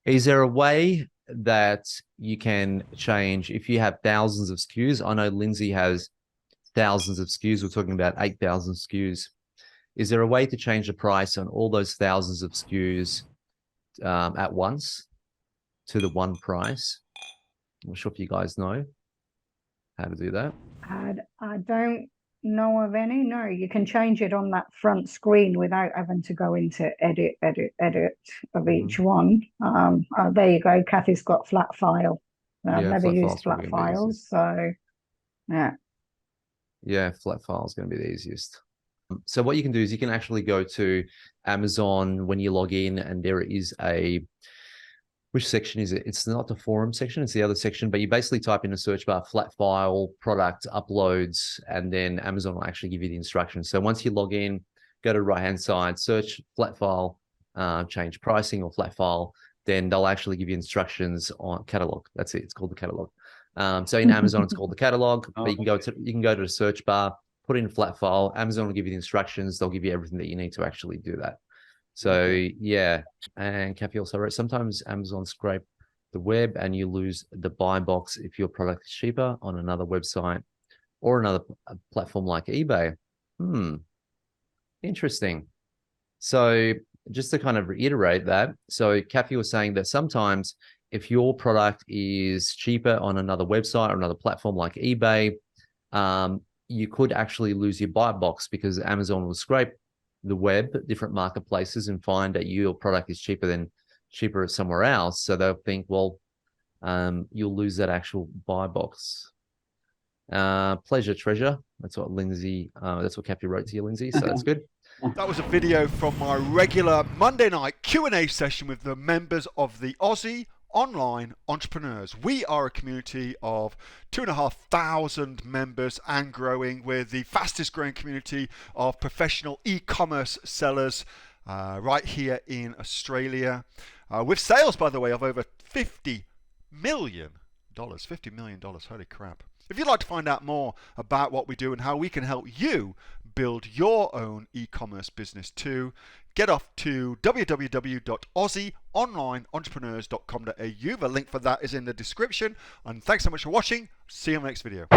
Is there a way that you can change if you have thousands of SKUs? I know Lindsay has thousands of SKUs. We're talking about 8,000 SKUs. Is there a way to change the price on all those thousands of SKUs at once to the one price? I'm not sure if you guys know how to do that. I don't know of any. No, you can change it on that front screen without having to go into edit of each one. There you go. Kathy's got flat file. I've Yeah, never flat used file's flat probably gonna be files, easiest. so yeah. Yeah, flat file is going to be the easiest. So what you can do is you can actually go to Amazon when you log in, and there is a, which section is it? It's not the forum section, it's the other section, but you basically type in a search bar, flat file, product, uploads, and then Amazon will actually give you the instructions. So once you log in, go to the right-hand side, search flat file, change pricing or flat file, then they'll actually give you instructions on catalog. That's it. It's called the catalog. So in Amazon, it's called the catalog, but you can go to the search bar, put in a flat file. Amazon will give you the instructions. They'll give you everything that you need to actually do that. So yeah, and Kathy also wrote, sometimes Amazon scrape the web and you lose the buy box if your product is cheaper on another website or another platform like eBay. Interesting. So just to kind of reiterate that, so Kathy was saying that sometimes if your product is cheaper on another website or another platform like eBay, you could actually lose your buy box because Amazon will scrape the web, different marketplaces, and find that your product is cheaper somewhere else. So they'll think, well, you'll lose that actual buy box. Pleasure, treasure. That's what Lindsay, that's what Kathy wrote to you, Lindsay. So that's good. That was a video from my regular Monday night Q&A session with the members of the Aussie Online Entrepreneurs. We are a community of 2,500 members and growing. We're the fastest growing community of professional e-commerce sellers right here in Australia. With sales, by the way, of over $50 million. $50 million, holy crap. If you'd like to find out more about what we do and how we can help you build your own e-commerce business too, get off to www.aussieonlineentrepreneurs.com.au. The link for that is in the description. And thanks so much for watching. See you on the next video.